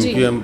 MQM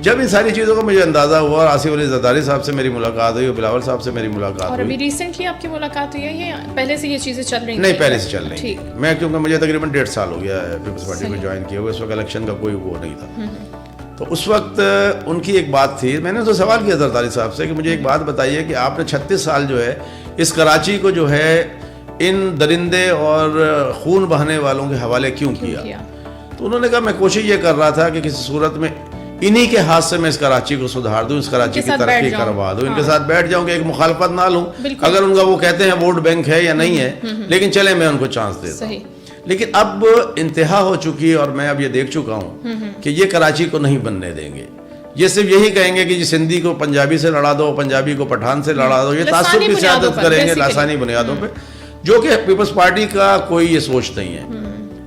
جب ان ساری چیزوں کا مجھے اندازہ ہوا اور آصف علی زرداری صاحب سے میری ملاقات ہوئی اور بلاول صاحب سے میری ملاقات اور ہوئی. ابھی ریسنٹلی آپ کی ملاقات ہوئی ہے یا پہلے سے یہ چیزیں چل رہی ہیں؟ نہیں, پہلے سے چل رہی ٹھیک. میں کیونکہ مجھے تقریباً 1.5 سال ہو گیا ہے پیپلز پارٹی کو جوائن کیا ہوئے. اس وقت الیکشن کا کوئی وہ نہیں تھا. تو اس وقت ان کی ایک بات تھی, میں نے تو سوال کیا زرداری صاحب سے کہ مجھے ایک بات بتائیے کہ آپ نے 36 سال جو ہے اس کراچی کو جو ہے ان درندے اور خون بہانے والوں کے حوالے کیوں کیا؟ تو انہوں نے کہا میں کوشش یہ کر رہا تھا کہ کسی صورت میں انہی کے ہاتھ سے میں اس کراچی کو سدھار دوں, اس کراچی کی ترقی کروا دوں, ان کے ساتھ بیٹھ جاؤں کہ ایک مخالفت نہ لوں. اگر ان کا وہ کہتے ہیں ووٹ بینک ہے یا نہیں ہے, لیکن چلے میں ان کو چانس دیتا ہوں. لیکن اب انتہا ہو چکی اور میں اب یہ دیکھ چکا ہوں کہ یہ کراچی کو نہیں بننے دیں گے. یہ صرف یہی کہیں گے کہ جی سندھی کو پنجابی سے لڑا دو, پنجابی کو پٹھان سے لڑا دو. یہ تعصب کی سیاست کریں گے لاسانی بنیادوں پہ, جو کہ پیپلز پارٹی کا کوئی یہ سوچ نہیں ہے.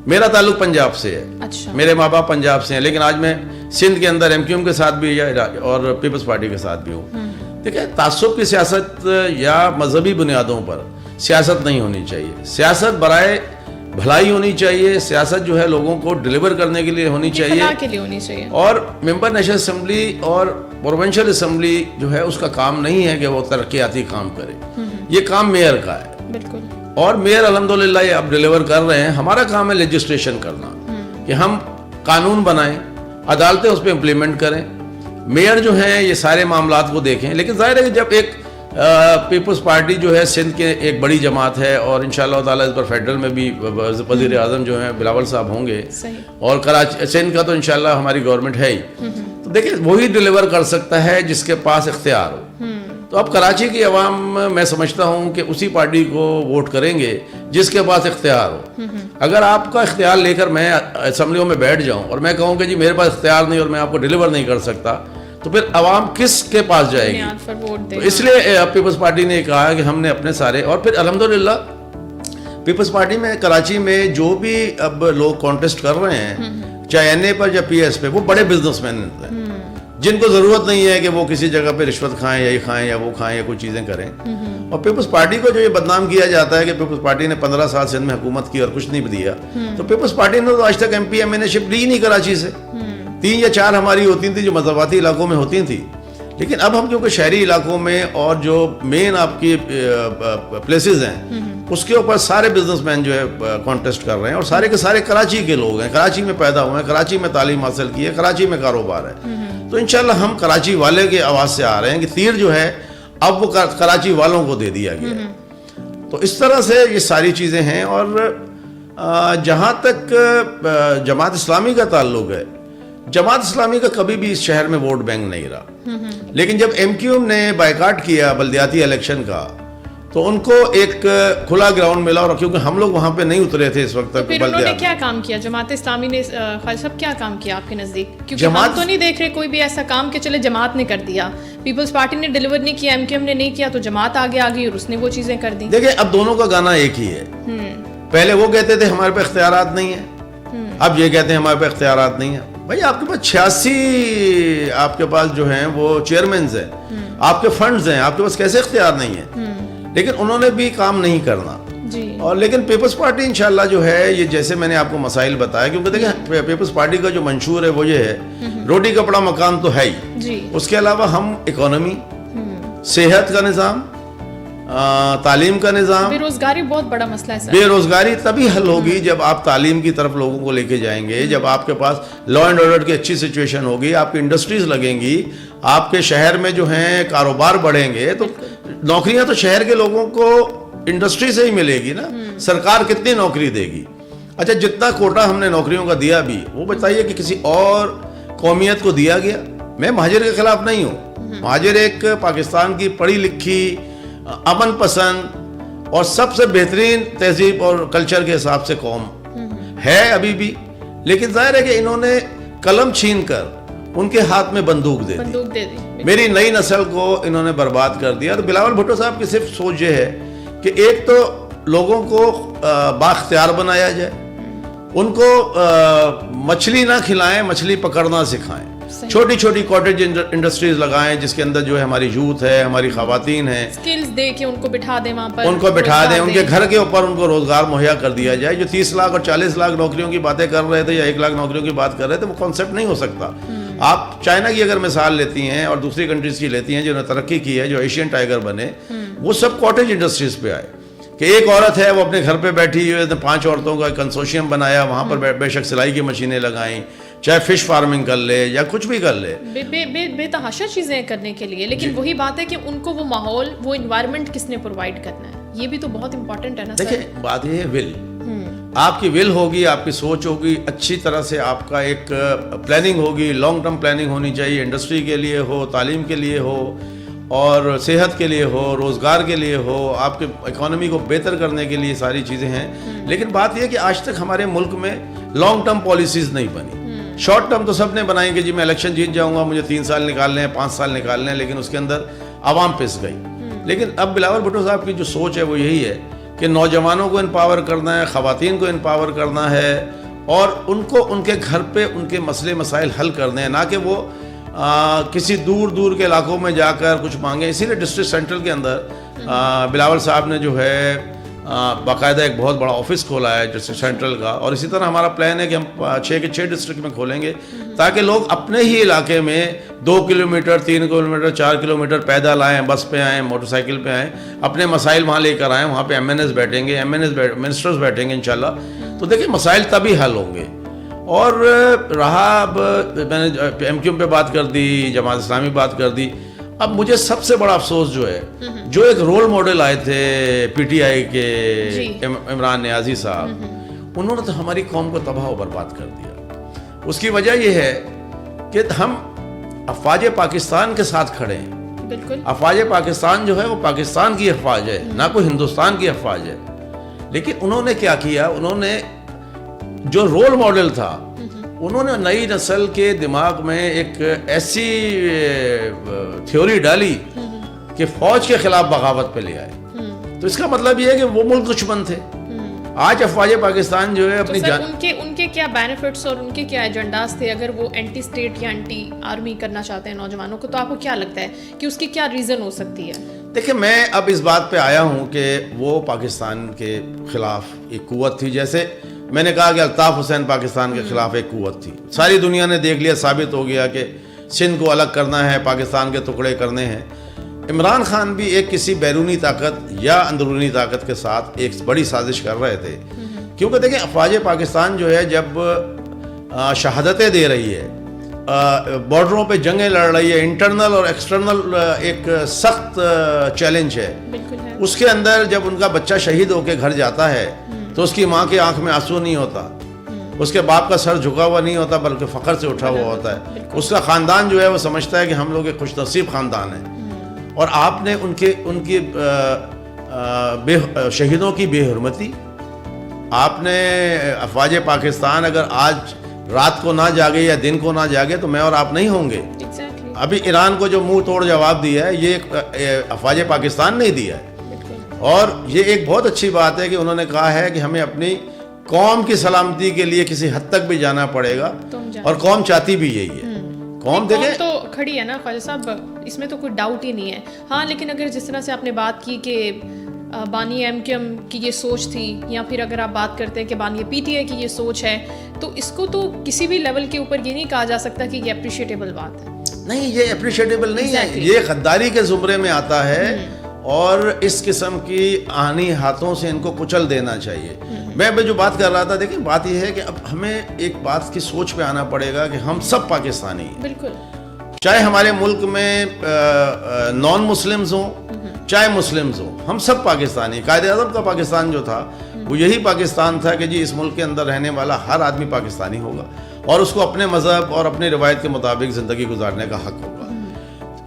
میرا تعلق پنجاب سے ہے, میرے ماں باپ پنجاب سے ہیں, لیکن آج میں سندھ کے اندر MQM کے ساتھ بھی اور پیپلز پارٹی کے ساتھ بھی ہوں. دیکھیں, تعصب کی سیاست یا مذہبی بنیادوں پر سیاست نہیں ہونی چاہیے. سیاست برائے بھلائی ہونی چاہیے. سیاست جو ہے لوگوں کو ڈلیور کرنے کے لیے ہونی چاہیے. اور ممبر نیشنل اسمبلی اور پروونشل اسمبلی جو ہے اس کا کام نہیں ہے کہ وہ ترقیاتی کام کرے. یہ کام میئر کا ہے. بالکل. اور میئر الحمدللہ یہ اب ڈلیور کر رہے ہیں. ہمارا کام ہے لیجسلیشن کرنا, کہ ہم قانون بنائیں, عدالتیں اس پہ امپلیمنٹ کریں. میئر جو ہیں یہ سارے معاملات کو دیکھیں. لیکن ظاہر ہے کہ جب ایک پیپلز پارٹی جو ہے سندھ کے ایک بڑی جماعت ہے, اور انشاءاللہ تعالیٰ اس پر فیڈرل میں بھی وزیر اعظم جو ہیں بلاول صاحب ہوں گے, اور کراچی سندھ کا تو انشاءاللہ ہماری گورنمنٹ ہے ہی. تو دیکھیں وہی ڈلیور کر سکتا ہے جس کے پاس اختیار ہو. تو اب کراچی کی عوام میں سمجھتا ہوں کہ اسی پارٹی کو ووٹ کریں گے جس کے پاس اختیار ہو. اگر آپ کا اختیار لے کر میں اسمبلیوں میں بیٹھ جاؤں اور میں کہوں کہ جی میرے پاس اختیار نہیں اور میں آپ کو ڈلیور نہیں کر سکتا, تو پھر عوام کس کے پاس جائے گی؟ تو اس لیے پیپلز پارٹی نے کہا کہ ہم نے اپنے سارے, اور پھر الحمدللہ پیپلز پارٹی میں کراچی میں جو بھی اب لوگ کانٹیسٹ کر رہے ہیں, چاہے NA پر یا PS پہ, وہ بڑے بزنس مین ہیں جن کو ضرورت نہیں ہے کہ وہ کسی جگہ پہ رشوت کھائیں یا یہ کھائیں یا وہ کھائیں یا کوئی چیزیں کریں. اور پیپلز پارٹی کو جو یہ بدنام کیا جاتا ہے کہ پیپلز پارٹی نے 15 سال سندھ میں حکومت کی اور کچھ نہیں دیا, تو پیپلز پارٹی نے تو آج تک MP MNA شپ لی نہیں کراچی سے. 3 یا 4 ہماری ہوتی تھیں جو مضافاتی علاقوں میں ہوتی تھیں. لیکن اب ہم کیونکہ شہری علاقوں میں اور جو مین آپ کی پلیسز ہیں اس کے اوپر سارے بزنس مین جو ہے کانٹیسٹ کر رہے ہیں, اور سارے کے سارے کراچی کے لوگ ہیں, کراچی میں پیدا ہوئے ہیں, کراچی میں تعلیم حاصل کی ہے, کراچی میں کاروبار ہے. تو انشاءاللہ ہم کراچی والے کے آواز سے آ رہے ہیں کہ تیر جو ہے اب وہ کراچی والوں کو دے دیا گیا. تو اس طرح سے یہ ساری چیزیں ہیں. اور جہاں تک جماعت اسلامی کا تعلق ہے, جماعت اسلامی کا کبھی بھی اس شہر میں ووٹ بینک نہیں رہا. لیکن جب MQM نے بائیکاٹ کیا بلدیاتی الیکشن کا, تو ان کو ایک کھلا گراؤنڈ ملا, اور کیونکہ ہم لوگ وہاں پہ نہیں اترے تھے اس وقت تک. پھر انہوں نے کیا کام کیا جماعت اسلامی نے, خالد صاحب کیا کام کیا آپ کے نزدیک؟ کیونکہ ہم تو نہیں دیکھ رہے کوئی بھی ایسا کام کہ چلے جماعت نے کر دیا, پیپلز پارٹی نے ڈیلیور نہیں کیا, MQM نے نہیں کیا, تو جماعت آگے آ گئی اور اس نے وہ چیزیں کر دی. دیکھیں اب دونوں کا گانا ایک ہی ہے. پہلے وہ کہتے تھے ہمارے پہ اختیارات نہیں ہیں, اب یہ کہتے ہیں ہمارے پہ اختیارات نہیں ہیں. بھائی آپ کے پاس 86 آپ کے پاس جو ہیں وہ چیئرمینز ہیں, آپ کے فنڈز ہیں, آپ کے پاس کیسے اختیار نہیں ہے؟ لیکن انہوں نے بھی کام نہیں کرنا. اور لیکن پیپلز پارٹی انشاءاللہ جو ہے یہ جیسے میں نے آپ کو مسائل بتایا, کیونکہ دیکھیں پیپلز پارٹی کا جو منشور ہے وہ یہ ہے روٹی کپڑا مکان تو ہے ہی, اس کے علاوہ ہم اکانومی, صحت کا نظام, تعلیم کا نظام. بے روزگاری بہت بڑا مسئلہ ہے. بے روزگاری تبھی حل ہوگی جب آپ تعلیم کی طرف لوگوں کو لے کے جائیں گے, جب آپ کے پاس لا اینڈ آرڈر کی اچھی سچویشن ہوگی, آپ کی انڈسٹریز لگیں گی, آپ کے شہر میں جو ہیں کاروبار بڑھیں گے. تو نوکریاں تو شہر کے لوگوں کو انڈسٹری سے ہی ملے گی نا. سرکار کتنی نوکری دے گی؟ اچھا جتنا کوٹا ہم نے نوکریوں کا دیا بھی, وہ بتائیے کہ کسی اور قومیت کو دیا گیا؟ میں مہاجر کے خلاف نہیں ہوں. مہاجر ایک پاکستان کی پڑھی لکھی, امن پسند اور سب سے بہترین تہذیب اور کلچر کے حساب سے قوم ہے ابھی بھی. لیکن ظاہر ہے کہ انہوں نے قلم چھین کر ان کے ہاتھ میں بندوق دے دی. میری نئی نسل کو انہوں نے برباد کر دیا. تو بلاول بھٹو صاحب کی صرف سوچ یہ ہے کہ ایک تو لوگوں کو بااختیار بنایا جائے, ان کو مچھلی نہ کھلائیں, مچھلی پکڑنا سکھائیں, چھوٹی چھوٹی کاٹیج انڈسٹریز لگائیں جس کے اندر جو ہے ہماری یوتھ ہے, ہماری خواتین ہیں, سکلز دے کے ان کو بٹھا دیں وہاں پر, ان کو بٹھا دیں, ان کے گھر کے اوپر ان کو روزگار مہیا کر دیا جائے. جو 30 لاکھ اور 40 لاکھ نوکریوں کی باتیں کر رہے تھے یا 1 لاکھ نوکریوں کی بات کر رہے تھے, وہ کانسیپٹ نہیں ہو سکتا. آپ چائنا کی اگر مثال لیتی ہیں اور دوسری کنٹریز کی لیتی ہیں جنہوں نے ترقی کی ہے, جو ایشین ٹائیگر بنے, وہ سب کاٹیج انڈسٹریز پہ آئے کہ ایک عورت ہے وہ اپنے گھر پہ بیٹھی ہوئی ہے, 5 عورتوں کا کنسورشیم بنایا, وہاں پر بے شک سلائی کی مشینیں لگائیں, چاہے فش فارمنگ کر لے یا کچھ بھی کر لے, بے تحاشا چیزیں کرنے کے لیے. لیکن وہی بات ہے کہ ان کو وہ ماحول, وہ انوائرمنٹ کس نے پرووائڈ کرنا ہے, یہ بھی تو بہت امپورٹنٹ ہے نا. دیکھیں بات یہ ہے ول, آپ کی ول ہوگی, آپ کی سوچ ہوگی, اچھی طرح سے آپ کا ایک پلاننگ ہوگی, لانگ ٹرم پلاننگ ہونی چاہیے, انڈسٹری کے لیے ہو, تعلیم کے لیے ہو, اور صحت کے لیے ہو, روزگار کے لیے ہو, آپ کے اکانومی کو بہتر کرنے کے لیے ساری چیزیں ہیں. لیکن بات یہ ہے کہ آج تک ہمارے ملک میں لانگ ٹرم پالیسیز نہیں بنی. شارٹ ٹرم تو سب نے بنائی کہ جی میں الیکشن جیت جاؤں گا, مجھے 3 سال نکالنے ہیں, 5 سال نکالنے ہیں, لیکن اس کے اندر عوام پس گئی. لیکن اب بلاول بھٹو صاحب کی جو سوچ ہے وہ یہی ہے کہ نوجوانوں کو امپاور کرنا ہے, خواتین کو امپاور کرنا ہے, اور ان کو ان کے گھر پہ ان کے مسئلے مسائل حل کرنے ہیں, نہ کہ وہ کسی دور دور کے علاقوں میں جا کر کچھ مانگیں. اسی لیے ڈسٹرکٹ سینٹرل کے اندر بلاول صاحب نے جو ہے باقاعدہ ایک بہت بڑا آفس کھولا ہے ڈسٹرکٹ سینٹرل کا, اور اسی طرح ہمارا پلان ہے کہ ہم 6 کے 6 ڈسٹرکٹ میں کھولیں گے تاکہ لوگ اپنے ہی علاقے میں 2 کلومیٹر 3 کلومیٹر 4 کلومیٹر پیدل آئیں, بس پہ آئیں, موٹر سائیکل پہ آئیں, اپنے مسائل وہاں لے کر آئیں. وہاں پہ MNS بیٹھیں گے, منسٹرز بیٹھیں گے انشاءاللہ. تو دیکھیں مسائل تبھی حل ہوں گے. اور رہا, اب میں نے MQM پہ بات کر دی, جماعت اسلامی بات کر دی. اب مجھے سب سے بڑا افسوس جو ہے, جو ایک رول ماڈل آئے تھے PTI کے عمران نیازی صاحب, انہوں نے تو ہماری قوم کو تباہ و برباد کر دیا. اس کی وجہ یہ ہے کہ ہم افواج پاکستان کے ساتھ کھڑے ہیں. بالکل, افواج پاکستان جو ہے وہ پاکستان کی افواج ہے, نہ کوئی ہندوستان کی افواج ہے. لیکن انہوں نے کیا کیا, انہوں نے جو رول ماڈل تھا, انہوں نے نئی نسل کے دماغ میں ایک ایسی تھیوری ڈالی کہ فوج کے خلاف بغاوت پہ لے آئے. تو اس کا مطلب یہ ہے کہ وہ ملک دشمن تھے. آج افواج پاکستان جو ہے اپنی جان, ان کے کیا بینیفٹس اور ان کے کیا ایجنڈاز تھے, اگر وہ اینٹی اسٹیٹ یا اینٹی آرمی کرنا چاہتے ہیں نوجوانوں کو, تو آپ کو کیا لگتا ہے کہ اس کی کیا ریزن ہو سکتی ہے؟ دیکھیں میں اب اس بات پہ آیا ہوں کہ وہ پاکستان کے خلاف ایک قوت تھی. جیسے میں نے کہا کہ الطاف حسین پاکستان کے خلاف ایک قوت تھی. ساری دنیا نے دیکھ لیا, ثابت ہو گیا کہ سندھ کو الگ کرنا ہے, پاکستان کے ٹکڑے کرنے ہیں. عمران خان بھی ایک کسی بیرونی طاقت یا اندرونی طاقت کے ساتھ ایک بڑی سازش کر رہے تھے. کیونکہ دیکھیں افواج پاکستان جو ہے جب شہادتیں دے رہی ہے, بارڈروں پہ جنگیں لڑ رہی ہے, انٹرنل اور ایکسٹرنل ایک سخت چیلنج ہے. اس کے اندر جب ان کا بچہ شہید ہو کے گھر جاتا ہے تو اس کی ماں کی آنکھ میں آنسو نہیں ہوتا, اس کے باپ کا سر جھکا ہوا نہیں ہوتا, بلکہ فخر سے اٹھا ہوا ہوتا ہے. اس کا خاندان جو ہے وہ سمجھتا ہے کہ ہم لوگ ایک خوش نصیب خاندان ہیں. اور آپ نے ان کی شہیدوں کی بے حرمتی, آپ نے افواج پاکستان اگر آج رات کو نہ جاگے یا دن کو نہ جاگے تو میں اور آپ نہیں ہوں گے. ابھی ایران کو جو منہ توڑ جواب دیا ہے یہ افواج پاکستان نے دیا ہے. اور یہ ایک بہت اچھی بات ہے کہ انہوں نے کہا ہے کہ ہمیں اپنی قوم کی سلامتی کے لیے کسی حد تک بھی جانا پڑے گا, اور قوم چاہتی بھی یہی ہے. قوم دیکھیں تو کھڑی ہے نا خواجہ صاحب, اس میں تو کوئی ڈاؤٹ ہی نہیں ہے. ہاں لیکن اگر جس طرح سے آپ نے بات کی کہ بانی MQM کی یہ سوچ تھی, یا پھر اگر آپ بات کرتے ہیں کہ بانی PTI کی یہ سوچ ہے, تو اس کو تو کسی بھی لیول کے اوپر یہ نہیں کہا جا سکتا کہ یہ اپریشیٹیبل بات ہے. نہیں, یہ اپریشیٹیبل نہیں ہے, یہ غداری کے زمرے میں آتا ہے, اور اس قسم کی آہنی ہاتھوں سے ان کو کچل دینا چاہیے. میں جو بات کر رہا تھا, دیکھیں بات یہ ہے کہ اب ہمیں ایک بات کی سوچ پہ آنا پڑے گا کہ ہم سب پاکستانی ہیں. بالکل, چاہے ہمارے ملک میں نان مسلمز ہوں چاہے مسلمز ہوں, ہم سب پاکستانی. قائد اعظم کا پاکستان جو تھا وہ یہی پاکستان تھا کہ جی اس ملک کے اندر رہنے والا ہر آدمی پاکستانی ہوگا, اور اس کو اپنے مذہب اور اپنی روایت کے مطابق زندگی گزارنے کا حق ہوگا.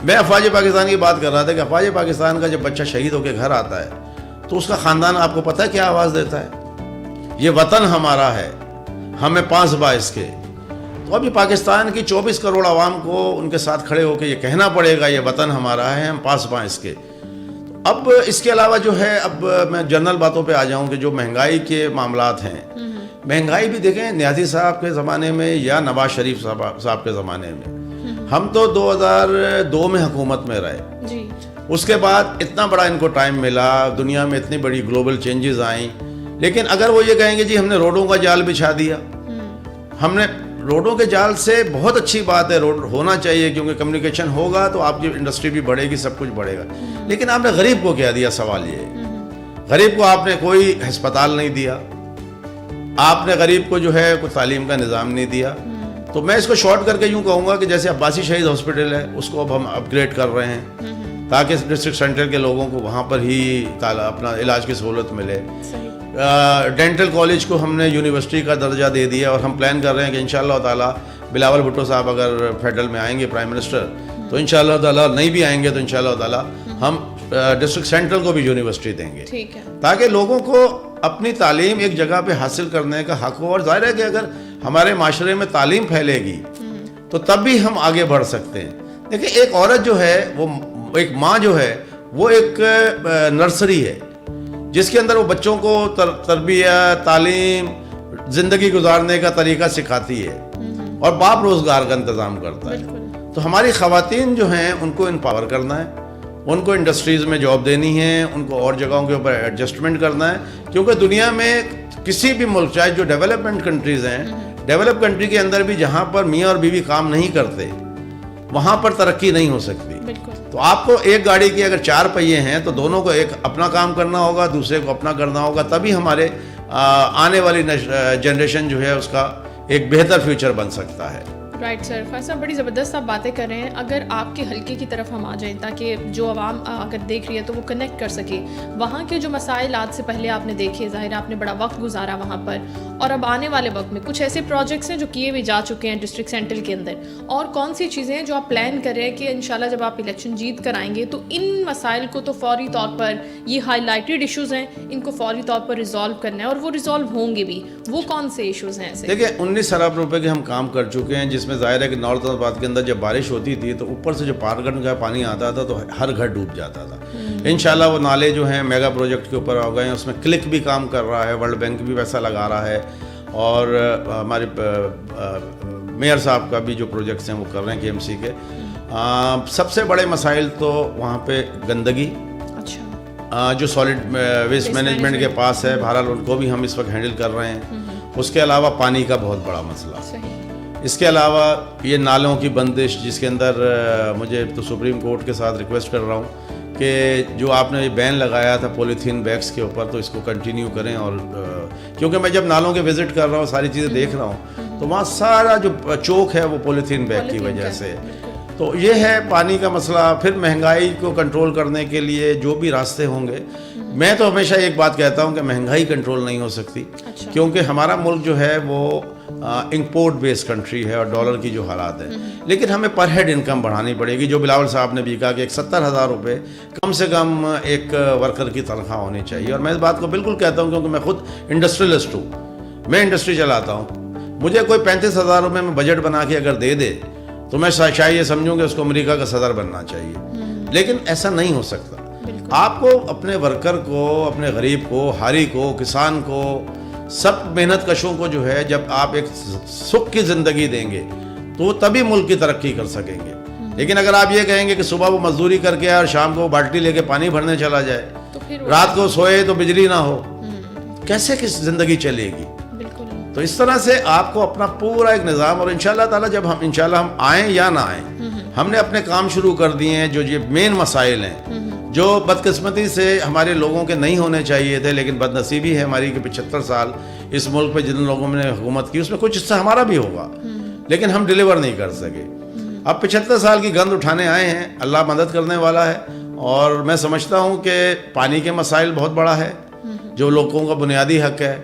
میں افواج پاکستان کی بات کر رہا تھا کہ افواج پاکستان کا جب بچہ شہید ہو کے گھر آتا ہے تو اس کا خاندان آپ کو پتہ ہے کیا آواز دیتا ہے, یہ وطن ہمارا ہے, ہمیں 5 باعث کے. تو ابھی پاکستان کی 24 کروڑ عوام کو ان کے ساتھ کھڑے ہو کے یہ کہنا پڑے گا یہ وطن ہمارا ہے, ہم 5 باعث کے. اب اس کے علاوہ جو ہے, اب میں جنرل باتوں پہ آ جاؤں کہ جو مہنگائی کے معاملات ہیں, مہنگائی بھی دیکھیں نیازی صاحب کے زمانے میں یا نواز شریف صاحب کے زمانے میں, ہم تو 2002 میں حکومت میں رہے. اس کے بعد اتنا بڑا ان کو ٹائم ملا, دنیا میں اتنی بڑی گلوبل چینجز آئیں, لیکن اگر وہ یہ کہیں گے جی ہم نے روڈوں کا جال بچھا دیا, ہم نے روڈوں کے جال سے بہت اچھی بات ہے, روڈ ہونا چاہیے کیونکہ کمیونیکیشن ہوگا تو آپ کی انڈسٹری بھی بڑھے گی, سب کچھ بڑھے گا. لیکن آپ نے غریب کو کیا دیا؟ سوال یہ ہے, غریب کو آپ نے کوئی ہسپتال نہیں دیا, آپ نے غریب کو جو ہے کوئی تعلیم کا نظام نہیں دیا. تو میں اس کو شارٹ کر کے یوں کہوں گا کہ جیسے عباسی شہید ہاسپٹل ہے, اس کو اب ہم اپ گریڈ کر رہے ہیں تاکہ ڈسٹرکٹ سینٹر کے لوگوں کو وہاں پر ہی اپنا علاج کی سہولت ملے. ڈینٹل کالج کو ہم نے یونیورسٹی کا درجہ دے دیا, اور ہم پلان کر رہے ہیں کہ انشاءاللہ تعالیٰ بلاول بھٹو صاحب اگر فیڈرل میں آئیں گے پرائم منسٹر, تو انشاءاللہ تعالیٰ نہیں بھی آئیں گے تو انشاءاللہ تعالیٰ ہم ڈسٹرکٹ سینٹرل کو بھی یونیورسٹی دیں گے, تاکہ لوگوں کو اپنی تعلیم ایک جگہ پہ حاصل کرنے کا حق ہو. اور ظاہر ہے کہ اگر ہمارے معاشرے میں تعلیم پھیلے گی تو تب بھی ہم آگے بڑھ سکتے ہیں. دیکھیں, ایک عورت جو ہے, وہ ایک ماں جو ہے, وہ ایک نرسری ہے جس کے اندر وہ بچوں کو تربیت, تعلیم, زندگی گزارنے کا طریقہ سکھاتی ہے, اور باپ روزگار کا انتظام کرتا ہے. تو ہماری خواتین جو ہیں ان کو امپاور کرنا ہے, ان کو انڈسٹریز میں جاب دینی ہے, ان کو اور جگہوں کے اوپر ایڈجسٹمنٹ کرنا ہے, کیونکہ دنیا میں کسی بھی ملک, چاہے جو ڈیولپمنٹ کنٹریز ہیں, ڈیولپ کنٹری کے اندر بھی جہاں پر میاں اور بیوی کام نہیں کرتے وہاں پر ترقی نہیں ہو سکتی. تو آپ کو ایک گاڑی کی اگر 4 پہیے ہیں تو دونوں کو ایک اپنا کام کرنا ہوگا, دوسرے کو اپنا کرنا ہوگا, تبھی ہمارے آنے والی جنریشن جو ہے اس کا ایک بہتر فیوچر بن سکتا ہے. Right sir. فیصل صاحب بڑی زبردست آپ باتیں کر رہے ہیں. اگر آپ کے حلقے کی طرف ہم آ جائیں تاکہ جو عوام اگر دیکھ رہی ہے تو وہ کنیکٹ کر سکے, وہاں کے جو مسائل آج سے پہلے آپ نے دیکھے, ظاہر آپ نے بڑا وقت گزارا وہاں پر, اور اب آنے والے وقت میں کچھ ایسے پروجیکٹس ہیں جو کیے بھی جا چکے ہیں ڈسٹرکٹ سینٹرل کے اندر, اور کون سی چیزیں ہیں جو آپ پلان کر رہے ہیں کہ انشاءاللہ جب آپ الیکشن جیت کر آئیں گے تو ان مسائل کو تو فوری طور پر, یہ ہائی لائٹڈ ایشوز ہیں, ان کو فوری طور پر ریزالو کرنا ہے, اور وہ ریزالو ہوں گے بھی. وہ کون سے ایشوز ہیں ایسے؟ دیکھیں, 19 ارب روپے کے ہم کام کر چکے ہیں, جس میں ظاہر ہے کہ نارتھ آباد کے اندر جب بارش ہوتی تھی تو اوپر سے جو پارگن کا پانی آتا تھا تو ہر گھر ڈوب جاتا تھا. انشاءاللہ وہ نالے جو ہیں میگا پروجیکٹ کے اوپر آ گئے ہیں, اس میں کلک بھی کام کر رہا ہے, ورلڈ بینک بھی پیسہ لگا رہا ہے, اور ہمارے میئر صاحب کا بھی جو پروجیکٹس ہیں وہ کر رہے ہیں KMC کے. سب سے بڑے مسائل تو وہاں پہ گندگی, جو سالڈ ویسٹ مینجمنٹ کے پاس ہے, بہرحال ان کو بھی ہم اس وقت ہینڈل کر رہے ہیں. اس کے علاوہ پانی کا بہت بڑا مسئلہ, اس کے علاوہ یہ نالوں کی بندش, جس کے اندر مجھے تو سپریم کورٹ کے ساتھ ریکویسٹ کر رہا ہوں کہ جو آپ نے بین لگایا تھا پولیتھین بیگز کے اوپر تو اس کو کنٹینیو کریں. اور کیونکہ میں جب نالوں کے وزٹ کر رہا ہوں, ساری چیزیں دیکھ رہا ہوں, تو وہاں سارا جو چوک ہے وہ پولیتھین بیگ کی وجہ سے. تو یہ ہے پانی کا مسئلہ. پھر مہنگائی کو کنٹرول کرنے کے لیے جو بھی راستے ہوں گے, میں تو ہمیشہ ایک بات کہتا ہوں کہ مہنگائی کنٹرول نہیں ہو سکتی, کیونکہ ہمارا ملک جو ہے وہ امپورٹ بیس کنٹری ہے اور ڈالر کی جو حالات ہیں. لیکن ہمیں پر ہیڈ انکم بڑھانی پڑے گی, جو بلاول صاحب نے بھی کہا کہ 70,000 روپے کم سے کم ایک ورکر کی تنخواہ ہونی چاہیے. اور میں اس بات کو بالکل کہتا ہوں کیونکہ میں خود انڈسٹریلسٹ ہوں, میں انڈسٹری چلاتا ہوں. مجھے کوئی 35,000 روپے میں بجٹ بنا کے اگر دے دے تو میں شاید یہ سمجھوں کہ اس کو امریکہ کا صدر بننا چاہیے, لیکن ایسا نہیں ہو سکتا. آپ کو اپنے ورکر کو, اپنے غریب کو, ہاری کو, کسان کو, سب محنت کشوں کو جو ہے جب آپ ایک سکھ کی زندگی دیں گے تو تبھی ملک کی ترقی کر سکیں گے. لیکن اگر آپ یہ کہیں گے کہ صبح وہ مزدوری کر کے اور شام کو بالٹی لے کے پانی بھرنے چلا جائے, رات کو سوئے تو بجلی نہ ہو, کیسے کس زندگی چلے گی؟ تو اس طرح سے آپ کو اپنا پورا ایک نظام, اور انشاءاللہ تعالیٰ جب ہم آئیں یا نہ آئیں, ہم نے اپنے کام شروع کر دیے ہیں. جو یہ مین مسائل ہیں جو بدقسمتی سے ہمارے لوگوں کے نہیں ہونے چاہیے تھے, لیکن بد نصیبی ہے ہماری کہ 75 سال اس ملک پہ جن لوگوں نے حکومت کی اس میں کچھ حصہ ہمارا بھی ہوگا, لیکن ہم ڈیلیور نہیں کر سکے. اب 75 سال کی گند اٹھانے آئے ہیں, اللہ مدد کرنے والا ہے. اور میں سمجھتا ہوں کہ پانی کے مسائل بہت بڑا ہے, جو لوگوں کا بنیادی حق ہے.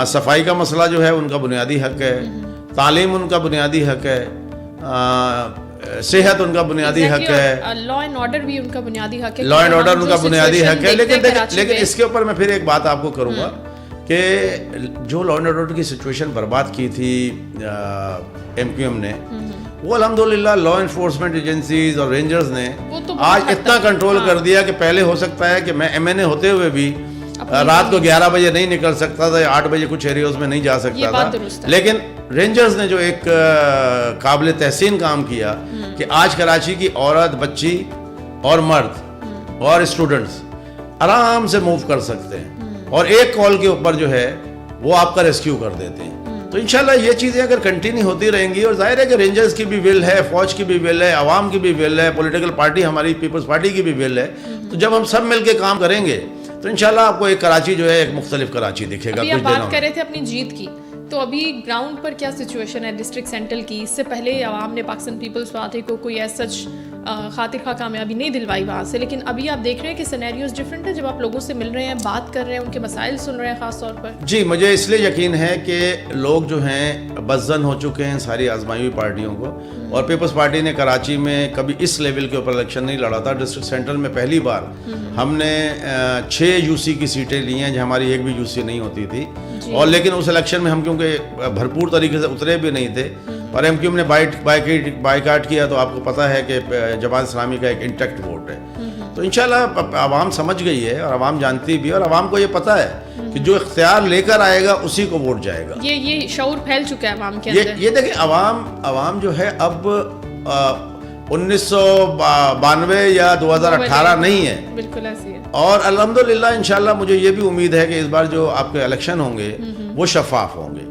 صفائی کا مسئلہ جو ہے ان کا بنیادی حق ہے, تعلیم ان کا بنیادی حق ہے, صحت ان کا بنیادی حق ہے, لا اینڈ آرڈر بھی ان کا بنیادی حق ہے, لا اینڈ آرڈر ان کا بنیادی حق ہے. لیکن اس کے اوپر میں پھر ایک بات آپ کو کروں گا کہ جو لا اینڈ آرڈر کی سچویشن برباد کی تھی MQM نے, وہ الحمدللہ لا انفورسمنٹ ایجنسیز اور رینجرز نے آج اتنا کنٹرول کر دیا کہ پہلے ہو سکتا ہے کہ میں MNA ہوتے ہوئے بھی رات کو 11 بجے نہیں نکل سکتا تھا, 8 بجے کچھ ایریوز میں نہیں جا سکتا تھا. لیکن رینجرز نے جو ایک قابل تحسین کام کیا کہ آج کراچی کی عورت, بچی اور مرد اور اسٹوڈنٹس آرام سے موو کر سکتے ہیں, اور ایک کال کے اوپر جو ہے وہ آپ کا ریسکیو کر دیتے ہیں. تو انشاءاللہ یہ چیزیں اگر کنٹینیو ہوتی رہیں گی, اور ظاہر ہے کہ رینجرز کی بھی ول ہے, فوج کی بھی ول ہے, عوام کی بھی ول ہے, پولیٹیکل پارٹی ہماری پیپلز پارٹی کی بھی ول ہے, تو جب ہم سب مل کے کام کریں گے تو انشاءاللہ آپ کو ایک کراچی جو ہے ایک مختلف کراچی دکھے گا. ابھی آپ بات کر رہے تھے اپنی جیت کی, تو ابھی گراؤنڈ پر کیا سچویشن ہے ڈسٹرکٹ سینٹرل کی؟ اس سے پہلے عوام نے پاکستان پیپلز پارٹی کو کوئی ایز سچ خاطر خواہ کامیابی نہیں دلوائی وہاں سے, لیکن ابھی آپ دیکھ رہے ہیں کہ سینیریوز ڈفرینٹ ہے جب آپ لوگوں سے مل رہے ہیں, بات کر رہے ہیں, ان کے مسائل سن رہے ہیں خاص طور پر. جی, مجھے اس لیے یقین ہے کہ لوگ جو ہیں بدظن ہو چکے ہیں ساری آزمائی ہوئی پارٹیوں کو, اور پیپلز پارٹی نے کراچی میں کبھی اس لیول کے اوپر الیکشن نہیں لڑا تھا. ڈسٹرکٹ سینٹرل میں پہلی بار ہم نے 6 یو سی کی سیٹیں لی ہیں, جو ہماری ایک بھی یو سی نہیں ہوتی تھی, اور لیکن اس الیکشن میں ہم کیونکہ بھرپور طریقے سے اترے بھی نہیں تھے, اور ایم کیو ایم نے بائیکاٹ کیا, تو آپ کو پتہ ہے کہ جماعت اسلامی کا ایک انٹیکٹ ووٹ ہے. تو انشاءاللہ عوام سمجھ گئی ہے, اور عوام جانتی بھی ہے, اور عوام کو یہ پتہ ہے کہ جو اختیار لے کر آئے گا اسی کو ووٹ جائے گا. یہ شعور پھیل چکا ہے عوام کے اندر. یہ دیکھیں, عوام جو ہے اب 1992 یا 2018 نہیں ہے, بالکل ایسی ہے. اور الحمدللہ انشاءاللہ مجھے یہ بھی امید ہے کہ اس بار جو آپ کے الیکشن ہوں گے وہ شفاف ہوں گے.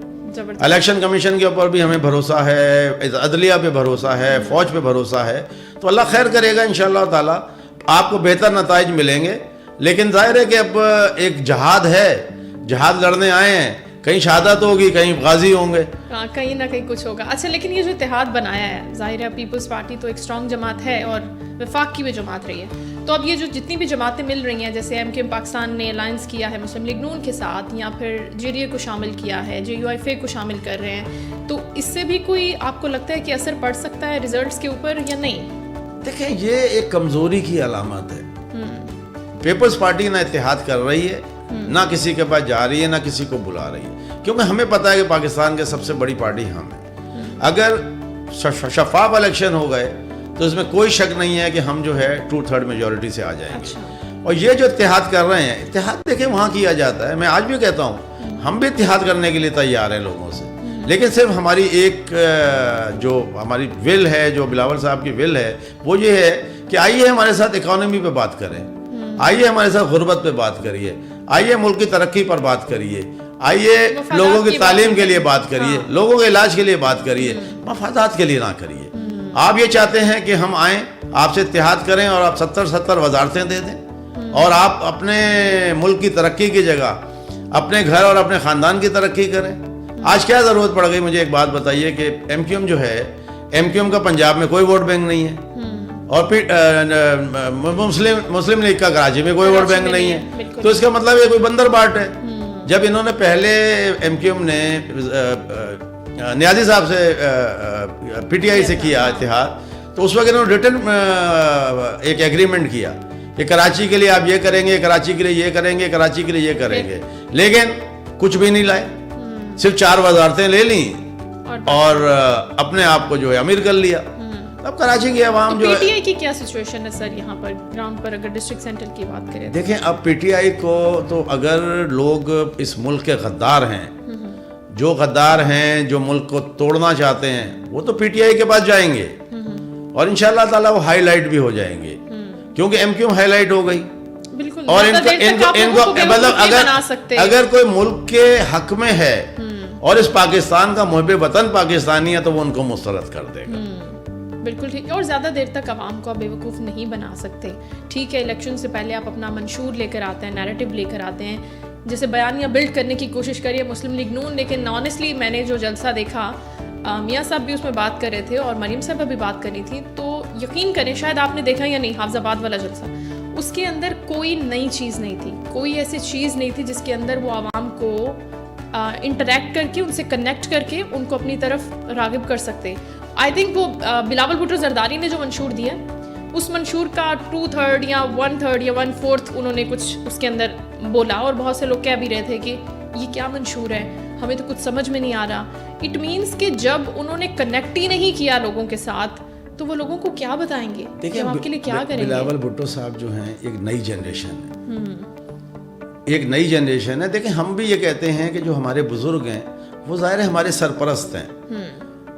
الیکشن کمیشن کے اوپر بھی ہمیں بھروسہ ہے, عدلیہ پہ بھروسہ ہے, فوج پہ بھروسہ ہے, تو اللہ خیر کرے گا انشاءاللہ تعالی, آپ کو بہتر نتائج ملیں گے. لیکن ظاہر ہے کہ اب ایک جہاد ہے, جہاد لڑنے آئے ہیں, کہیں شہادت ہوگی, کہیں غازی ہوں گے, کہیں نہ کہیں کچھ ہوگا. اچھا, لیکن یہ جو اتحاد بنایا ہے, ظاہر ہے پیپلز پارٹی تو ایک اسٹرانگ جماعت ہے اور وفاق کی بھی جماعت رہی ہے, تو اب یہ جو جتنی بھی جماعتیں مل رہی ہیں, جیسے ایم کیو ایم پاکستان نے الائنس کیا ہے مسلم لیگ نون کے ساتھ, یا پھر جے ڈی اے کو شامل کیا ہے, جے یو ایف اے کو شامل کر رہے ہیں, تو اس سے بھی کوئی آپ کو لگتا ہے کہ اثر پڑ سکتا ہے ریزلٹس کے اوپر یا نہیں؟ دیکھیں, یہ ایک کمزوری کی علامت ہے. پیپلز پارٹی نہ اتحاد کر رہی ہے, نہ کسی کے پاس جا رہی ہے, نہ کسی کو بلا رہی ہے, کیونکہ ہمیں پتہ ہے کہ پاکستان کے سب سے بڑی پارٹی ہم ہیں. اگر شفاف الیکشن ہو گئے تو اس میں کوئی شک نہیں ہے کہ ہم جو ہے 2/3 میجورٹی سے آ جائیں گے. اور یہ جو اتحاد کر رہے ہیں, اتحاد دیکھیں وہاں کیا جاتا ہے, میں آج بھی کہتا ہوں ہم بھی اتحاد کرنے کے لیے تیار ہیں لوگوں سے, لیکن صرف ہماری ایک جو ہماری ول ہے, جو بلاول صاحب کی ول ہے, وہ یہ ہے کہ آئیے ہمارے ساتھ اکانومی پہ بات کریں, آئیے ہمارے ساتھ غربت پہ بات کریے, آئیے ملک کی ترقی پر بات کریے, آئیے لوگوں کی تعلیم کے لیے بات کریے, لوگوں کے علاج کے لیے بات کریے, مفادات کے لیے نہ کریے. آپ یہ چاہتے ہیں کہ ہم آئیں, آپ سے اتحاد کریں, اور آپ 70 وزارتیں دے دیں, اور آپ اپنے ملک کی ترقی کی جگہ اپنے گھر اور اپنے خاندان کی ترقی کریں. آج کیا ضرورت پڑ گئی؟ مجھے ایک بات بتائیے کہ ایم کیو ایم جو ہے, ایم کیو ایم کا پنجاب میں کوئی ووٹ بینک نہیں ہے, اور پھر مسلم لیگ کا کراچی میں کوئی ووٹ بینک نہیں ہے, تو اس کا مطلب یہ کوئی بندر باٹ ہے. جب انہوں نے پہلے ایم کیو ایم نے نیازی صاحب سے پی ٹی آئی سے کیا اتحاد, تو اس وقت انہوں نے ریٹن ایک ایگریمنٹ کیا کہ کراچی کے لیے آپ یہ کریں گے, کراچی کے لیے یہ کریں گے, کراچی کے لیے یہ کریں گے, لیکن کچھ بھی نہیں لائے, صرف 4 وزارتیں لے لیں اور اپنے آپ کو جو ہے امیر کر لیا. اب کراچی کی عوام جو ہے, پی ٹی آئی کی کیا سچویشن ہے سر یہاں پر گراؤنڈ پر اگر ڈسٹرکٹ سینٹر کی بات کریں؟ دیکھیں, اب پی ٹی آئی کو تو اگر لوگ اس ملک کے غدار ہیں, جو غدار ہیں, جو ملک کو توڑنا چاہتے ہیں, وہ تو پی ٹی آئی کے پاس جائیں گے, اور انشاءاللہ تعالیٰ وہ ہائی لائٹ بھی ہو جائیں گے, کیونکہ M Q M highlight ہو گئی. اور ان کو اگر کوئی ملک کے حق میں ہے اور اس پاکستان کا محب وطن پاکستانی ہے, تو وہ ان کو مسترد کر دے گا. بالکل ٹھیک ہے, اور زیادہ دیر تک عوام کو آپ بے وقوف نہیں بنا سکتے. ٹھیک ہے, الیکشن سے پہلے آپ اپنا منشور لے کر آتے ہیں, نیریٹو لے کر آتے ہیں, جیسے بیانیہ بلڈ کرنے کی کوشش کریے مسلم لیگ نون, لیکن آنیسٹلی میں نے جو جلسہ دیکھا, میاں صاحب بھی اس میں بات کر رہے تھے اور مریم صاحبہ بھی بات کر رہی تھی, تو یقین کریں, شاید آپ نے دیکھا یا نہیں, حافظ آباد والا جلسہ, اس کے اندر کوئی نئی چیز نہیں تھی, کوئی ایسی چیز نہیں تھی جس کے اندر وہ عوام کو انٹریکٹ کر کے, ان سے کنیکٹ کر کے ان کو اپنی طرف راغب کر سکتے. آئی تھنک وہ بلاول بھٹو زرداری نے جو منشور دیا, اس منشور کا 2/3 یا 1/3 یا 1/4 انہوں نے کچھ اس کے اندر بولا, اور بہت سے لوگ کہہ بھی رہے تھے کہ یہ کیا منشور ہے, ہمیں تو کچھ سمجھ میں نہیں آ رہا. اٹ مینس کہ جب انہوں نے کنیکٹ ہی نہیں کیا لوگوں کے ساتھ, تو وہ لوگوں کو کیا بتائیں گے, آپ کے لیے کیا کریں گے؟ بلاول بھٹو صاحب جو ہیں ایک نئی جنریشن ہے, ایک نئی جنریشن ہے. دیکھیں, ہم بھی یہ کہتے ہیں کہ جو ہمارے بزرگ ہیں وہ ظاہر ہے ہمارے سرپرست ہیں,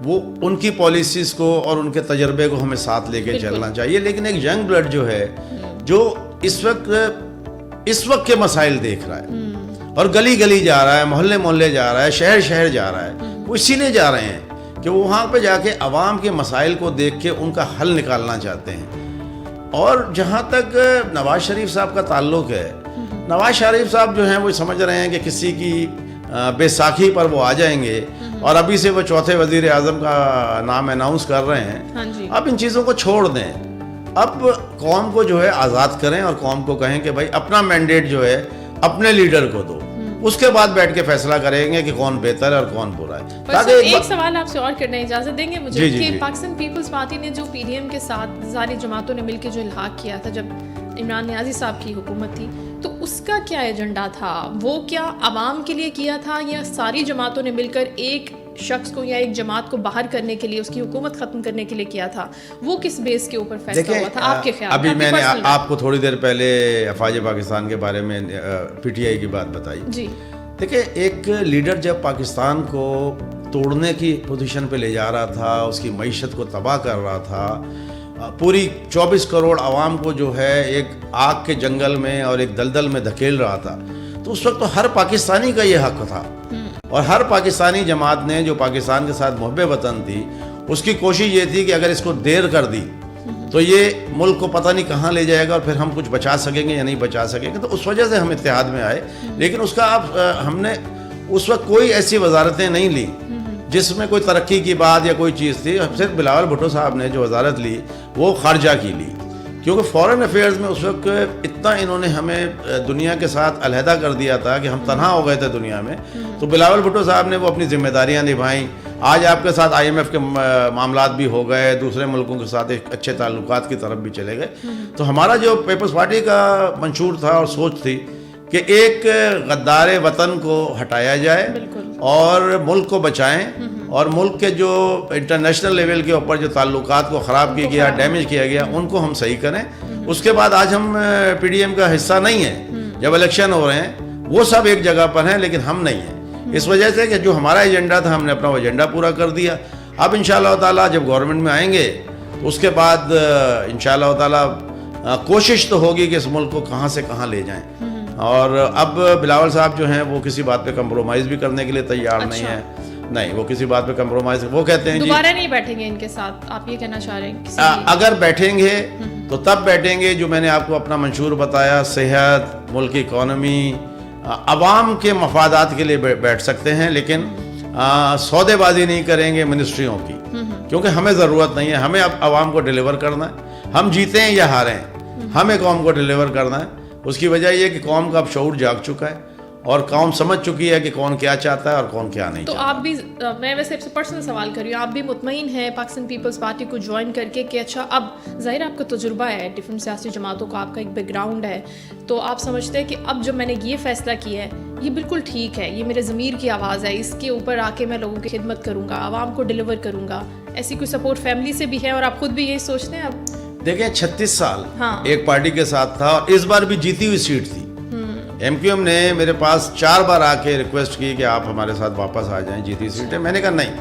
وہ ان کی پالیسیز کو اور ان کے تجربے کو ہمیں ساتھ لے کے چلنا چاہیے. لیکن ایک ینگ بلڈ جو ہے, جو اس وقت کے مسائل دیکھ رہا ہے, اور گلی گلی جا رہا ہے, محلے محلے جا رہا ہے, شہر شہر جا رہا ہے. وہ اسی لیے جا رہے ہیں کہ وہ وہاں پہ جا کے عوام کے مسائل کو دیکھ کے ان کا حل نکالنا چاہتے ہیں. اور جہاں تک نواز شریف صاحب کا تعلق ہے, نواز شریف صاحب جو ہیں وہ سمجھ رہے ہیں کہ کسی کی بیساکھی پر وہ آ جائیں گے, اور ابھی سے وہ چوتھے وزیر اعظم کا نام اناؤنس کر رہے ہیں. اب ان چیزوں کو چھوڑ دیں, اب قوم کو جو ہے آزاد کریں اور قوم کو کہیں کہ بھائی اپنا مینڈیٹ جو ہے اپنے لیڈر کو دو, اس کے بعد بیٹھ کے فیصلہ کریں گے کہ کون بہتر ہے اور کون برا ہے. ایک سوال آپ سے اور کرنے اجازت دیں گے مجھے کہ پاکستان پیپلز پارٹی نے جو پی ڈی ایم کے ساتھ ساری جماعتوں نے مل کے جو الحاق کیا تھا جب عمران نیازی صاحب کی حکومت تھی, تو اس کا کیا ایجنڈا تھا؟ وہ کیا عوام کے لیے کیا تھا یا ساری جماعتوں نے مل کر ایک شخص کو یا ایک جماعت کو باہر کرنے کے لیے, اس کی حکومت ختم کرنے کے لیے کیا تھا؟ وہ کس بیس کے اوپر فیصلہ ہوا تھا آپ کے خیال میں؟ ابھی میں نے آپ کو تھوڑی دیر پہلے افواج پاکستان کے بارے میں پی ٹی آئی کی بات بتائی. جی دیکھیں, ایک لیڈر جب پاکستان کو توڑنے کی پوزیشن پہ لے جا رہا تھا, اس کی معیشت کو تباہ کر رہا تھا, پوری 24 کروڑ عوام کو جو ہے ایک آگ کے جنگل میں اور ایک دلدل میں دھکیل رہا تھا, تو اس وقت تو ہر پاکستانی کا یہ حق تھا. اور ہر پاکستانی جماعت نے جو پاکستان کے ساتھ محب وطن تھی, اس کی کوشش یہ تھی کہ اگر اس کو دیر کر دی تو یہ ملک کو پتہ نہیں کہاں لے جائے گا, اور پھر ہم کچھ بچا سکیں گے یا نہیں بچا سکیں گے. تو اس وجہ سے ہم اتحاد میں آئے. لیکن اس کا ہم نے اس وقت کوئی ایسی وزارتیں نہیں لی جس میں کوئی ترقی کی بات یا کوئی چیز تھی. صرف بلاول بھٹو صاحب نے جو وزارت لی وہ خارجہ کی لی, کیونکہ فورن افیئرز میں اس وقت اتنا انہوں نے ہمیں دنیا کے ساتھ علیحدہ کر دیا تھا کہ ہم تنہا ہو گئے تھے دنیا میں. تو بلاول بھٹو صاحب نے وہ اپنی ذمہ داریاں نبھائیں. آج آپ کے ساتھ IMF کے معاملات بھی ہو گئے, دوسرے ملکوں کے ساتھ ایک اچھے تعلقات کی طرف بھی چلے گئے. تو ہمارا جو پیپلز پارٹی کا منشور تھا اور سوچ تھی کہ ایک غدار وطن کو ہٹایا جائے اور ملک کو بچائیں, اور ملک کے جو انٹرنیشنل لیول کے اوپر جو تعلقات کو خراب کیا گیا, ڈیمیج کیا گیا, ان کو ہم صحیح کریں. اس کے بعد آج ہم پی ڈی ایم کا حصہ نہیں ہیں. جب الیکشن ہو رہے ہیں وہ سب ایک جگہ پر ہیں لیکن ہم نہیں ہیں. اس وجہ سے کہ جو ہمارا ایجنڈا تھا ہم نے اپنا وہ ایجنڈا پورا کر دیا. اب انشاءاللہ تعالیٰ جب گورنمنٹ میں آئیں گے تو اس کے بعد انشاءاللہ تعالیٰ کوشش تو ہوگی کہ اس ملک کو کہاں سے کہاں لے جائیں. اور اب بلاول صاحب جو ہیں وہ کسی بات پہ کمپرومائز بھی کرنے کے لیے تیار نہیں ہیں. نہیں, وہ کسی بات پہ کمپرومائز, وہ کہتے ہیں دوبارہ نہیں بیٹھیں گے ان کے ساتھ, آپ یہ کہنا چاہ رہے ہیں؟ اگر بیٹھیں گے تو تب بیٹھیں گے جو میں نے آپ کو اپنا منشور بتایا, صحت, ملک کی اکانومی, عوام کے مفادات کے لیے بیٹھ سکتے ہیں. لیکن سودے بازی نہیں کریں گے منسٹریوں کی, کیونکہ ہمیں ضرورت نہیں ہے. ہمیں اب عوام کو ڈیلیور کرنا ہے, ہم جیتیں یا ہاریں, ہمیں قوم کو ڈیلیور کرنا ہے. اس کی وجہ یہ کہ قوم کا اب شعور جاگ چکا ہے اور قوم سمجھ چکی ہے کہ کون کیا چاہتا ہے اور کون کیا نہیں چاہتا. تو آپ بھی, میں ویسے آپ سے پرسنل سوال کر رہی ہوں, آپ بھی مطمئن ہیں پاکستان پیپلز پارٹی کو جوائن کر کے کہ اچھا اب ظاہر آپ کا تجربہ ہے, ڈفرینٹ سیاسی جماعتوں کا آپ کا ایک بیک گراؤنڈ ہے, تو آپ سمجھتے ہیں کہ اب جب میں نے یہ فیصلہ کیا ہے یہ بالکل ٹھیک ہے, یہ میرے ضمیر کی آواز ہے, اس کے اوپر آ کے میں لوگوں کی خدمت کروں گا, عوام کو ڈیلیور کروں گا, ایسی کوئی سپورٹ فیملی سے بھی ہے اور آپ خود بھی یہی سوچتے ہیں؟ اب دیکھیں 36 سال ایک پارٹی کے ساتھ تھا اور اس بار بھی جیتی ہوئی سیٹ تھی. ایم کیو ایم نے میرے پاس 4 بار آ کے ریکویسٹ کی کہ آپ ہمارے ساتھ واپس آ جائیں, جیتی سیٹ ہے. میں نے کہا نہیں.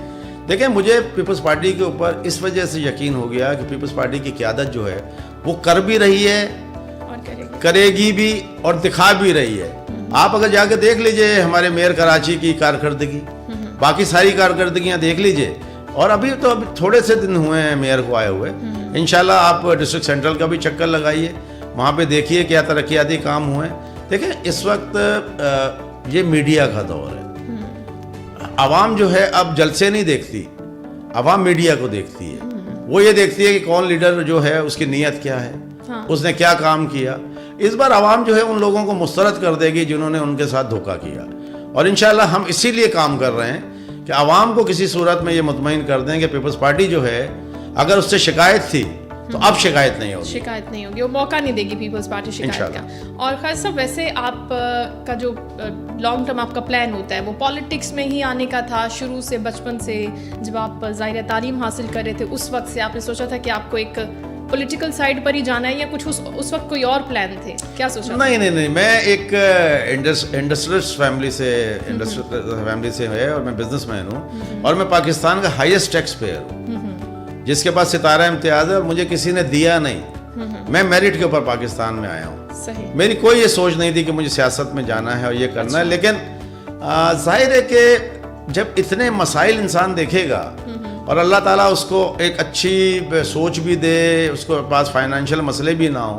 دیکھیں, مجھے پیپلز پارٹی کے اوپر اس وجہ سے یقین ہو گیا کہ پیپلز پارٹی کی قیادت جو ہے وہ کر بھی رہی ہے, کرے گی بھی, اور دکھا بھی رہی ہے. آپ اگر جا کے دیکھ لیجئے ہمارے میئر کراچی کی کارکردگی, باقی ساری کارکردگیاں دیکھ لیجئے, اور ابھی تھوڑے سے دن ہوئے ہیں میئر کو آئے ہوئے. انشاءاللہ آپ ڈسٹرکٹ سینٹرل کا بھی چکر لگائیے, وہاں پہ دیکھیے کیا ترقیاتی کام ہوئے. دیکھیں, اس وقت یہ میڈیا کا دور ہے. عوام جو ہے اب جلسے نہیں دیکھتی, عوام میڈیا کو دیکھتی ہے. وہ یہ دیکھتی ہے کہ کون لیڈر جو ہے اس کی نیت کیا ہے, اس نے کیا کام کیا. اس بار عوام جو ہے ان لوگوں کو مسترد کر دے گی جنہوں نے ان کے ساتھ دھوکہ کیا. اور انشاءاللہ ہم اسی لیے کام کر رہے ہیں کہ عوام کو کسی صورت میں یہ مطمئن کر دیں کہ پیپلز پارٹی جو ہے اگر اس سے شکایت تھی تو اب شکایت نہیں ہوگی, وہ موقع نہیں دے گی پیپلز پارٹی شکایت کا. اور خیر صاحب, ویسے آپ کا جو لانگ ٹرم آپ کا پلان ہوتا ہے وہ پالیٹکس میں ہی آنے کا تھا شروع سے, بچپن سے جب آپ ظاہر تعلیم حاصل کر رہے تھے اس وقت سے آپ نے سوچا تھا کہ آپ کو ایک پولیٹیکل سائڈ پر ہی جانا ہے, یا کچھ اس وقت کوئی اور پلان تھے, کیا سوچا؟ نہیں, میں ایک انڈسٹریلسٹ فیملی سے ہے اور میں بزنس مین ہوں, اور میں پاکستان کا ہائیسٹ ٹیکس پیئر ہوں جس کے پاس ستارہ امتیاز ہے, اور مجھے کسی نے دیا نہیں. میں میرٹ کے اوپر پاکستان میں آیا ہوں. صحیح. میری کوئی یہ سوچ نہیں تھی کہ مجھے سیاست میں جانا ہے اور یہ کرنا ہے, لیکن ظاہر ہے کہ جب اتنے مسائل انسان دیکھے گا اور اللہ تعالیٰ اس کو ایک اچھی سوچ بھی دے, اس کو پاس فائنینشیل مسئلے بھی نہ ہوں,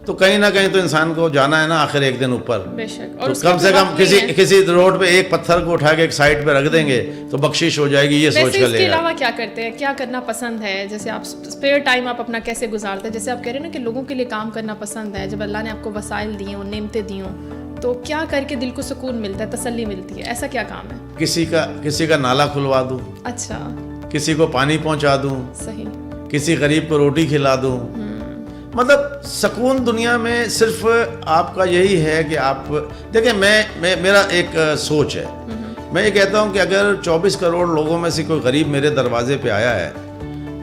تو کہیں نہ کہیں تو انسان کو جانا ہے نا آخر ایک دن اوپر. بے شک. اور کم سے کم کسی روڈ پہ ایک پتھر کو اٹھا کے ایک سائڈ پہ رکھ دیں گے تو بخشش ہو جائے گی, یہ سوچ کر لے گا. اس کے علاوہ کیا کرتے ہیں, کیا کرنا پسند ہے, جیسے آپ اسپیئر ٹائم آپ اپنا کیسے گزارتے ہیں؟ جیسے آپ کہہ رہے ہیں نا کہ لوگوں کے لیے کام کرنا پسند ہے, جب اللہ نے آپ کو وسائل دیے ہوں, نعمتیں دی ہوں, تو کیا کر کے دل کو سکون ملتا ہے, تسلی ملتی ہے, ایسا کیا کام ہے؟ کسی کا نالا کھلوا دوں, اچھا, کسی کو پانی پہنچا دوں, صحیح, کسی غریب کو روٹی کھلا دوں. مطلب سکون دنیا میں صرف آپ کا یہی ہے کہ آپ دیکھیں, میرا ایک سوچ ہے, میں یہ کہتا ہوں کہ اگر 24 کروڑ لوگوں میں سے کوئی غریب میرے دروازے پہ آیا ہے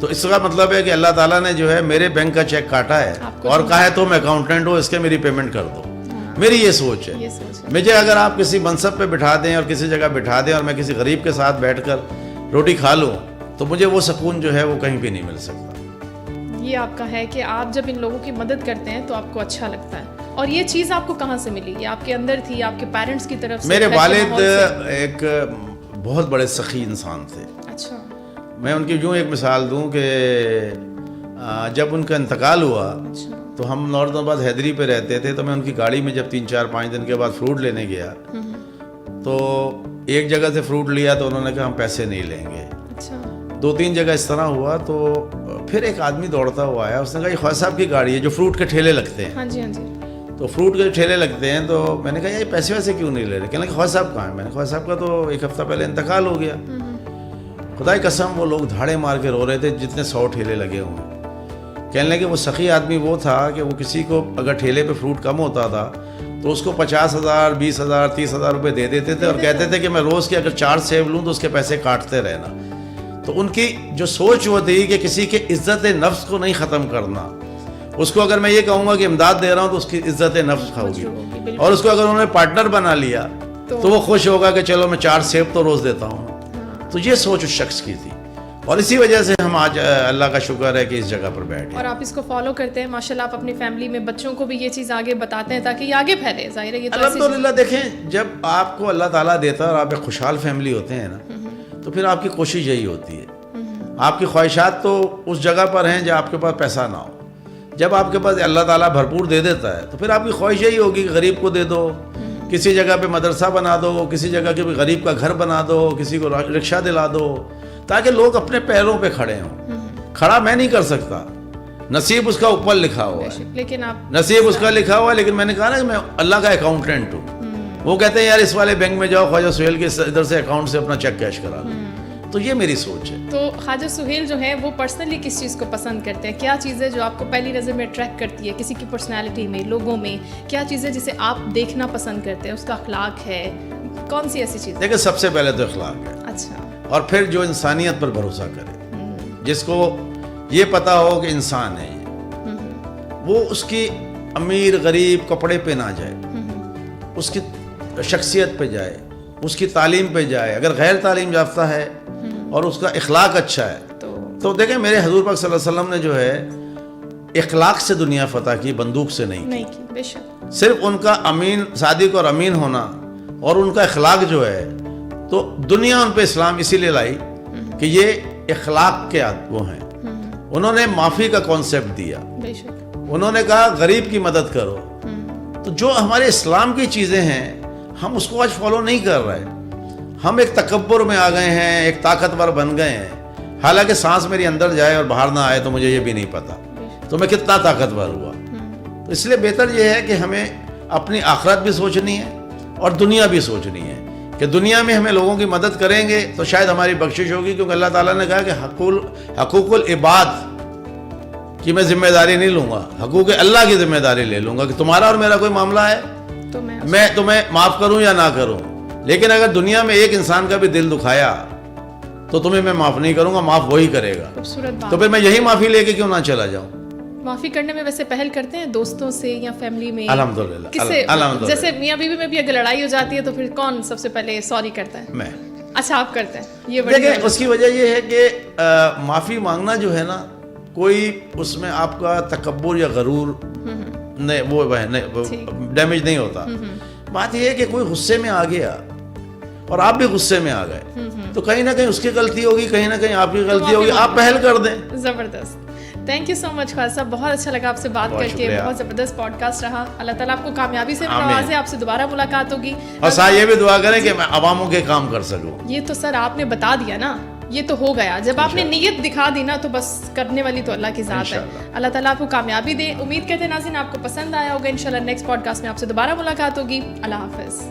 تو اس کا مطلب ہے کہ اللہ تعالیٰ نے جو ہے میرے بینک کا چیک کاٹا ہے اور کہا ہے تم اکاؤنٹنٹ ہو, اس کے میری پیمنٹ کر دو. میری یہ سوچ ہے. مجھے اگر آپ کسی منصب پہ بٹھا دیں اور کسی جگہ بٹھا دیں اور میں کسی غریب کے ساتھ بیٹھ کر روٹی کھا لوں تو مجھے وہ سکون جو ہے وہ کہیں بھی نہیں مل سکتا. یہ آپ کا ہے کہ آپ جب ان لوگوں کی مدد کرتے ہیں تو آپ کو اچھا لگتا ہے. اور یہ چیز آپ کو کہاں سے ملی؟ یہ آپ کے اندر تھی, آپ کے پیرنٹس کی طرف سے؟ میرے والد ایک بہت بڑے سخی انسان تھے. اچھا. میں ان کی یوں ایک مثال دوں کہ جب ان کا انتقال ہوا تو ہم نارتھ آباد حیدری پہ رہتے تھے, تو میں ان کی گاڑی میں جب 3-4-5 دن کے بعد فروٹ لینے گیا تو ایک جگہ سے فروٹ لیا تو انہوں نے کہا ہم پیسے نہیں لیں گے. 2-3 جگہ اس طرح ہوا تو پھر ایک آدمی دوڑتا ہوا آیا, اس نے کہا یہ خواجہ صاحب کی گاڑی ہے جو فروٹ کے ٹھیلے لگتے ہیں. ہاں جی, ہاں جی. تو فروٹ کے ٹھیلے لگتے ہیں, تو میں نے کہا یہ پیسے ویسے کیوں نہیں لے رہے؟ کہنے لگے خواجہ صاحب کہاں ہیں؟ میں نے خواجہ صاحب کا تو 1 ہفتہ پہلے انتقال ہو گیا. خدا کی قسم وہ لوگ دھاڑے مار کے رو رہے تھے جتنے 100 ٹھیلے لگے ہوئے ہیں. کہنے لگے وہ سخی آدمی وہ تھا کہ وہ کسی کو اگر ٹھیلے پہ فروٹ کم ہوتا تھا تو اس کو 50,000 20,000 30,000 روپے دے دیتے تھے اور کہتے تھے کہ میں روز کے اگر 4 سیب لوں تو اس کے پیسے کاٹتے رہنا. تو ان کی جو سوچ وہ تھی کہ کسی کے عزت نفس کو نہیں ختم کرنا. اس کو اگر میں یہ کہوں گا کہ امداد دے رہا ہوں تو اس کی عزت نفس کھاؤگی, اور اس کو اگر انہوں نے پارٹنر بنا لیا تو وہ خوش ہوگا کہ چلو میں 4 سیب تو روز دیتا ہوں. تو یہ سوچ اس شخص کی تھی, اور اسی وجہ سے ہم آج اللہ کا شکر ہے کہ اس جگہ پر بیٹھے. اور آپ اس کو فالو کرتے ہیں ماشاءاللہ, آپ اپنی فیملی میں بچوں کو بھی یہ چیز آگے بتاتے ہیں تاکہ یہ آگے پھیلے. ظاہر ہے یہ تو الحمدللہ. دیکھیں جب آپ کو اللہ تعالیٰ دیتا ہے اور آپ ایک خوشحال فیملی ہوتے ہیں نا, تو پھر آپ کی کوشش یہی ہوتی ہے. آپ کی خواہشات تو اس جگہ پر ہیں جہاں آپ کے پاس پیسہ نہ ہو. جب آپ کے پاس اللہ تعالیٰ بھرپور دے دیتا ہے تو پھر آپ کی خواہش یہی ہوگی کہ غریب کو دے دو, کسی جگہ پہ مدرسہ بنا دو, کسی جگہ کے غریب کا گھر بنا دو, کسی کو رکشہ دلا دو, تاکہ لوگ اپنے پیروں پہ کھڑے ہوں. کھڑا میں نہیں کر سکتا, نصیب اس کا اوپر لکھا ہوا ہے, لیکن آپ نصیب اس کا لکھا ہوا ہے. لیکن میں نے کہا نا کہ میں اللہ کا اکاؤنٹنٹ ہوں. وہ کہتے ہیں یار اس والے بینک میں جاؤ, خواجہ سہیل کے ادھر سے اکاؤنٹ سے اپنا چیک کیش کرا دو. تو یہ میری سوچ ہے. تو خواجہ سہیل جو ہے وہ پرسنلی کس چیز کو پسند کرتے ہیں؟ کیا چیز ہے جو آپ کو پہلی نظر میں اٹریکٹ کرتی ہے کسی کی پرسنالٹی میں, لوگوں میں؟ کیا چیز ہے جسے آپ دیکھنا پسند کرتے ہیں؟ اس کا اخلاق ہے, کون سی ایسی چیز؟ دیکھیں سب سے پہلے تو اخلاق ہے. اچھا. اور پھر جو انسانیت پر بھروسہ کرے, جس کو یہ پتا ہو کہ انسان ہے وہ اس کی امیر غریب کپڑے پہ نہ جائے, اس کی شخصیت پہ جائے, اس کی تعلیم پہ جائے. اگر غیر تعلیم یافتہ ہے اور اس کا اخلاق اچھا ہے تو دیکھیں میرے حضور پاک صلی اللہ علیہ وسلم نے جو ہے اخلاق سے دنیا فتح کی, بندوق سے نہیں کی. بے شک. صرف ان کا امین, صادق اور امین ہونا اور ان کا اخلاق جو ہے, تو دنیا ان پہ اسلام اسی لیے لائی کہ یہ اخلاق کے وہ ہیں. انہوں نے معافی کا کانسیپٹ دیا. بے شک. انہوں نے کہا غریب کی مدد کرو. تو جو ہمارے اسلام کی چیزیں ہیں ہم اس کو آج فالو نہیں کر رہے. ہم ایک تکبر میں آ گئے ہیں, ایک طاقتور بن گئے ہیں. حالانکہ سانس میری اندر جائے اور باہر نہ آئے تو مجھے یہ بھی نہیں پتا تو میں کتنا طاقتور ہوا. تو اس لیے بہتر یہ ہے کہ ہمیں اپنی آخرت بھی سوچنی ہے اور دنیا بھی سوچنی ہے کہ دنیا میں ہمیں لوگوں کی مدد کریں گے تو شاید ہماری بخشش ہوگی, کیونکہ اللہ تعالیٰ نے کہا کہ حقوق العباد کی میں ذمہ داری نہیں لوں گا, حقوق اللہ کی ذمہ داری لے لوں گا کہ تمہارا اور میرا کوئی معاملہ ہے تو میں تمہیں معاف کروں یا نہ کروں. لیکن اگر دنیا میں ایک انسان کا بھی دل دکھایا تو تمہیں میں معاف نہیں کروں گا, معاف وہی کرے گا. تو پھر میں یہی معافی لے کے کیوں نہ چلا جاؤں. معافی کرنے میں ویسے پہل کرتے ہیں دوستوں سے یا فیملی میں؟ الحمدللہ. کس سے؟ جیسے میاں بیوی میں بھی اگر لڑائی ہو جاتی ہے تو پھر کون سب سے پہلے سوری کرتا ہے؟ میں. اچھا آپ کرتے ہیں. یہ دیکھیں اس کی وجہ یہ ہے کہ معافی مانگنا جو ہے نا کوئی اس میں آپ کا تکبر یا غرور نہیں وہ ڈیمیج نہیں ہوتا. بات یہ ہے کہ کوئی غصے میں آ گیا اور آپ بھی غصے میں آ گئے تو کہیں نہ کہیں اس کی غلطی ہوگی, کہیں نہ کہیں آپ کی غلطی ہوگی, آپ پہل کر دیں. زبردست. تھینک یو سو مچ خالد صاحب, بہت اچھا لگا آپ سے بات کر کے, بہت زبردست پوڈ کاسٹ رہا. اللہ تعالیٰ آپ کو کامیابی سے نوازے, آپ سے دوبارہ ملاقات ہوگی. اور ساتھ یہ بھی دعا کریں کہ میں عواموں کے کام کر سکوں. یہ تو سر آپ نے بتا دیا نا, یہ تو ہو گیا. جب آپ نے نیت دکھا دی نا تو بس کرنے والی تو اللہ کی ذات ہے. اللہ تعالیٰ آپ کو کامیابی دے. امید کرتے ہیں ناظرین آپ کو پسند آیا ہوگا. انشاءاللہ نیکسٹ پوڈ کاسٹ میں آپ سے دوبارہ ملاقات ہوگی. اللہ حافظ.